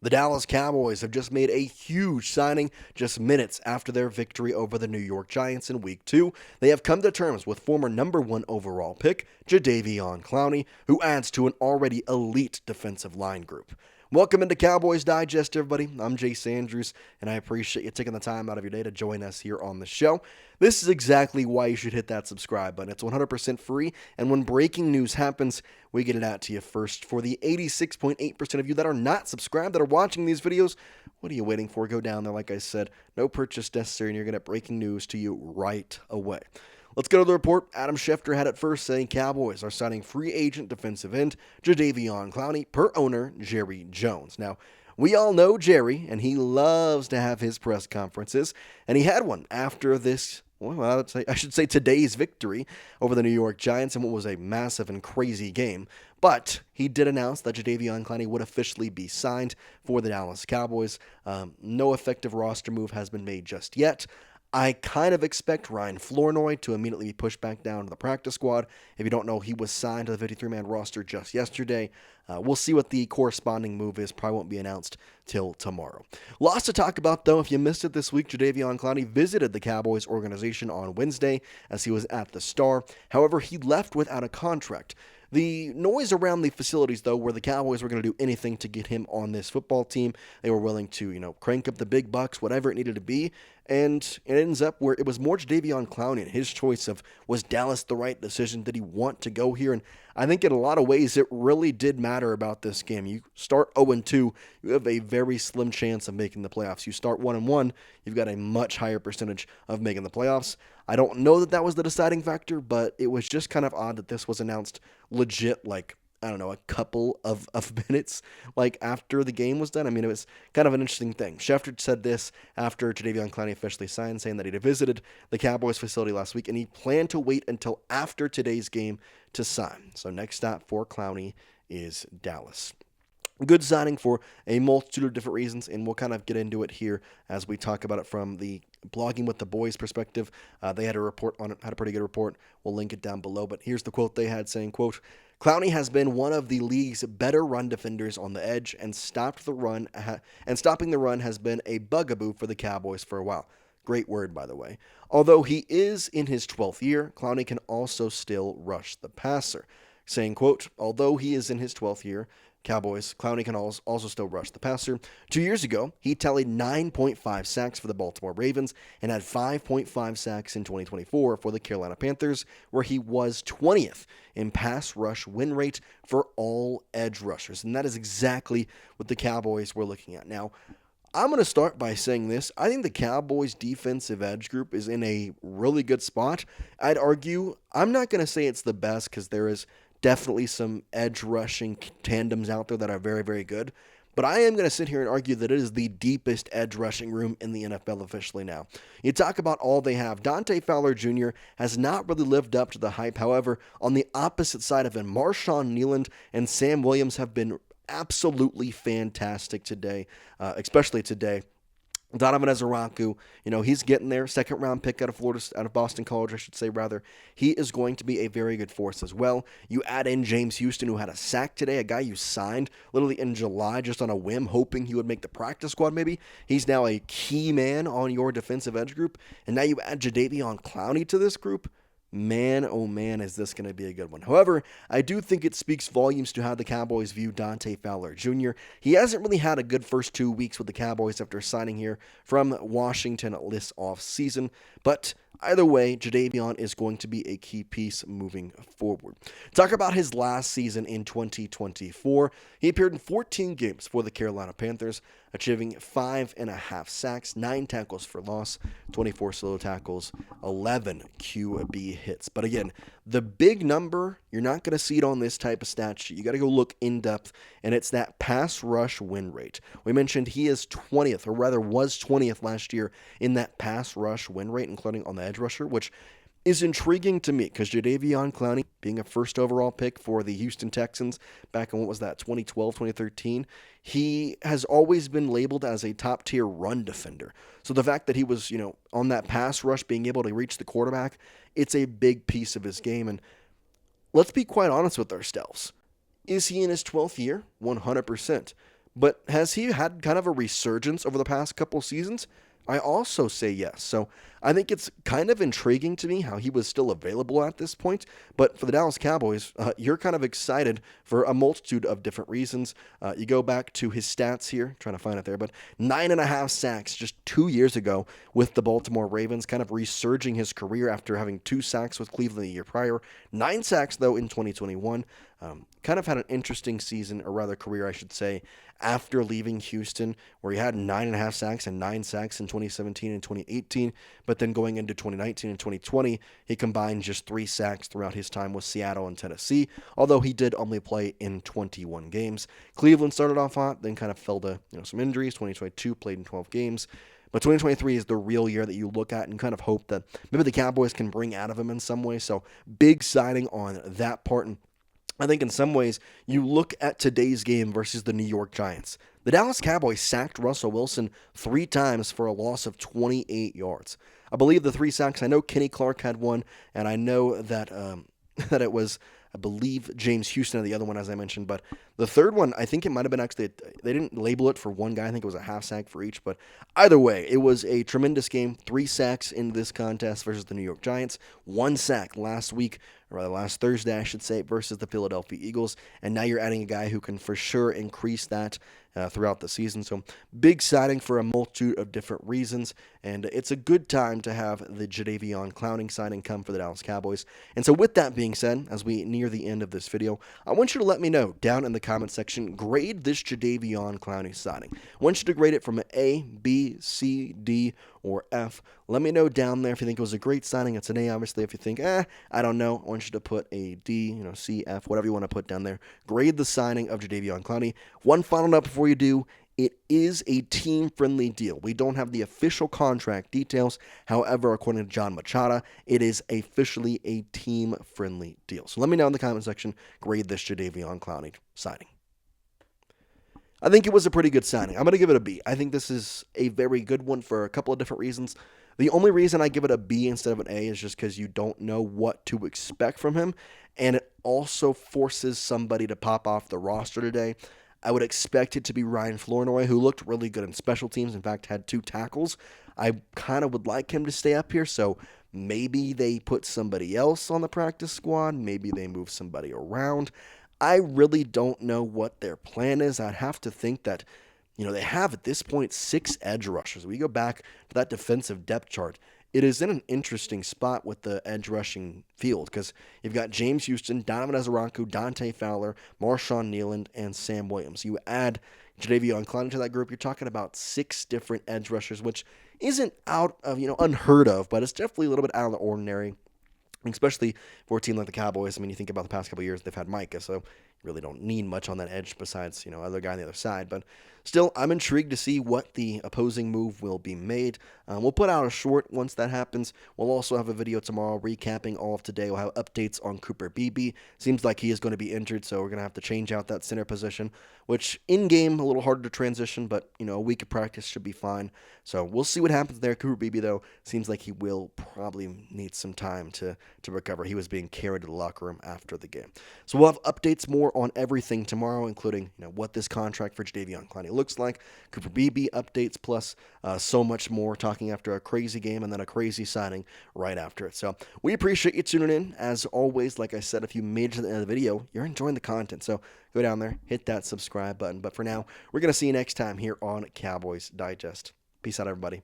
The Dallas Cowboys have just made a huge signing just minutes after their victory over the New York Giants in Week 2. They have come to terms with former number 1 overall pick Jadeveon Clowney, who adds to an already elite defensive line group. Welcome into Cowboys Digest, everybody. I'm Jace Andrews, and I appreciate you taking the time out of your day to join us here on the show. This is exactly why you should hit that subscribe button. It's 100% free, and when breaking news happens, we get it out to you first. For the 86.8% of you that are not subscribed, that are watching these videos, what are you waiting for? Go down there, like I said. No purchase necessary, and you're going to get breaking news to you right away. Let's go to the report. Adam Schefter had it first, saying Cowboys are signing free agent defensive end Jadeveon Clowney per owner Jerry Jones. Now, we all know Jerry, and he loves to have his press conferences, and he had one after this, well, I should say today's victory over the New York Giants in what was a massive and crazy game. But he did announce that Jadeveon Clowney would officially be signed for the Dallas Cowboys. No effective roster move has been made just yet. I kind of expect Ryan Flournoy to immediately be pushed back down to the practice squad. If you don't know, he was signed to the 53-man roster just yesterday. We'll see what the corresponding move is. Probably won't be announced till tomorrow. Lots to talk about, though. If you missed it this week, Jadeveon Clowney visited the Cowboys organization on Wednesday as he was at the Star. However, he left without a contract. The noise around the facilities, though, where the Cowboys were going to do anything to get him on this football team. They were willing to, crank up the big bucks, whatever it needed to be. And it ends up where it was more Jadeveon Clowney and his choice of, was Dallas the right decision? Did he want to go here? And I think in a lot of ways, it really did matter about this game. You start 0-2, you have a very slim chance of making the playoffs. You start 1-1, you've got a much higher percentage of making the playoffs. I don't know that that was the deciding factor, but it was just kind of odd that this was announced legit, a couple of minutes, after the game was done. I mean, it was kind of an interesting thing. Schefter said this after Jadeveon Clowney officially signed, saying that he had visited the Cowboys facility last week, and he planned to wait until after today's game to sign. So next stop for Clowney is Dallas. Good signing for a multitude of different reasons, and we'll kind of get into it here as we talk about it from the Blogging with the Boys perspective. They had a report on it, had a pretty good report. We'll link it down below, but here's the quote they had saying, quote, Clowney has been one of the league's better run defenders on the edge, and stopping the run has been a bugaboo for the Cowboys for a while. Great word, by the way. Although he is in his 12th year, Clowney can also still rush the passer. Saying, quote, although he is in his 12th year, Cowboys, Clowney can also still rush the passer. 2 years ago, he tallied 9.5 sacks for the Baltimore Ravens and had 5.5 sacks in 2024 for the Carolina Panthers, where he was 20th in pass rush win rate for all edge rushers. And that is exactly what the Cowboys were looking at. Now, I'm going to start by saying this. I think the Cowboys' defensive edge group is in a really good spot. I'd argue, I'm not going to say it's the best because there is definitely some edge rushing tandems out there that are very, very good. But I am going to sit here and argue that it is the deepest edge rushing room in the NFL officially now. You talk about all they have. Dante Fowler Jr. has not really lived up to the hype. However, on the opposite side of him, Marshawn Kneeland and Sam Williams have been absolutely fantastic today, especially today. Donovan Ezeraku, he's getting there. Second-round pick out of Boston College, I should say, rather. He is going to be a very good force as well. You add in James Houston, who had a sack today, a guy you signed literally in July just on a whim, hoping he would make the practice squad maybe. He's now a key man on your defensive edge group. And now you add Jadeveon Clowney to this group. Man, oh man, is this going to be a good one. However, I do think it speaks volumes to how the Cowboys view Dante Fowler Jr. He hasn't really had a good first 2 weeks with the Cowboys after signing here from Washington this offseason, but either way, Jadeveon is going to be a key piece moving forward. Talk about his last season in 2024. He appeared in 14 games for the Carolina Panthers, achieving 5.5 sacks, 9 tackles for loss, 24 solo tackles, 11 QB hits. But again, the big number, you're not going to see it on this type of stat sheet. You got to go look in depth, and it's that pass rush win rate. We mentioned he is 20th, or rather was 20th last year in that pass rush win rate, including on the edge rusher, which is intriguing to me because Jadeveon Clowney, being a first overall pick for the Houston Texans back in, 2012, 2013, he has always been labeled as a top-tier run defender. So the fact that he was, on that pass rush, being able to reach the quarterback, it's a big piece of his game. And let's be quite honest with ourselves. Is he in his 12th year? 100%. But has he had kind of a resurgence over the past couple seasons? I also say yes. So I think it's kind of intriguing to me how he was still available at this point. But for the Dallas Cowboys, you're kind of excited for a multitude of different reasons. You go back to his stats here, trying to find it there, but 9.5 sacks just 2 years ago with the Baltimore Ravens, kind of resurging his career after having 2 sacks with Cleveland the year prior. 9 sacks, though, in 2021. Kind of had an interesting season, or rather career, I should say, after leaving Houston, where he had 9.5 sacks and 9 sacks in 2017 and 2018. But then going into 2019 and 2020, he combined just 3 sacks throughout his time with Seattle and Tennessee, although he did only play in 21 games. Cleveland started off hot, then kind of fell to some injuries. 2022 played in 12 games. But 2023 is the real year that you look at and kind of hope that maybe the Cowboys can bring out of him in some way. So big signing on that part. And I think in some ways, you look at today's game versus the New York Giants. The Dallas Cowboys sacked Russell Wilson 3 times for a loss of 28 yards. I believe the 3 sacks, I know Kenny Clark had one, and I know that that it was, I believe, James Houston had the other one, as I mentioned. But the third one, I think it might have been actually, they didn't label it for one guy. I think it was a half sack for each. But either way, it was a tremendous game. 3 sacks in this contest versus the New York Giants. 1 sack last week, or rather last Thursday, I should say, versus the Philadelphia Eagles. And now you're adding a guy who can for sure increase that throughout the season. So big signing for a multitude of different reasons. And it's a good time to have the Jadeveon Clowney signing come for the Dallas Cowboys. And so with that being said, as we near the end of this video, I want you to let me know down in the comment section, grade this Jadeveon Clowney signing. I want you to grade it from an A, B, C, D, or F. Let me know down there if you think it was a great signing. It's an A, obviously. If you think, I don't know, I want you to put a D, C, F, whatever you want to put down there. Grade the signing of Jadeveon Clowney. One final note before you do. It is a team-friendly deal. We don't have the official contract details. However, according to John Machada, it is officially a team-friendly deal. So let me know in the comment section, grade this Jadeveon Clowney signing. I think it was a pretty good signing. I'm going to give it a B. I think this is a very good one for a couple of different reasons. The only reason I give it a B instead of an A is just because you don't know what to expect from him, and it also forces somebody to pop off the roster today. I would expect it to be Ryan Flournoy, who looked really good in special teams, in fact, had 2 tackles. I kind of would like him to stay up here, so maybe they put somebody else on the practice squad. Maybe they move somebody around. I really don't know what their plan is. I'd have to think that, they have at this point 6 edge rushers. We go back to that defensive depth chart. It is in an interesting spot with the edge rushing field because you've got James Houston, Donovan Ezaraku, Dante Fowler, Marshawn Nealand, and Sam Williams. You add Jadeveon Clowney to that group, you're talking about 6 different edge rushers, which isn't out of, unheard of, but it's definitely a little bit out of the ordinary, especially for a team like the Cowboys. I mean, you think about the past couple of years, they've had Micah, so you really don't need much on that edge besides, other guy on the other side. But still, I'm intrigued to see what the opposing move will be made. We'll put out a short once that happens. We'll also have a video tomorrow recapping all of today. We'll have updates on Cooper Beebe. Seems like he is going to be injured, so we're going to have to change out that center position, which in-game, a little harder to transition, but, a week of practice should be fine. So we'll see what happens there. Cooper Beebe, though, seems like he will probably need some time to recover. He was being carried to the locker room after the game. So we'll have updates more on everything tomorrow, including, what this contract for Jadeveon Clowney looks like, Cooper Beebe updates, plus so much more, talking after a crazy game and then a crazy signing right after it. So we appreciate you tuning in. As always, like I said, if you made it to the end of the video, you're enjoying the content. So go down there, hit that subscribe button. But for now, we're going to see you next time here on Cowboys Digest. Peace out, everybody.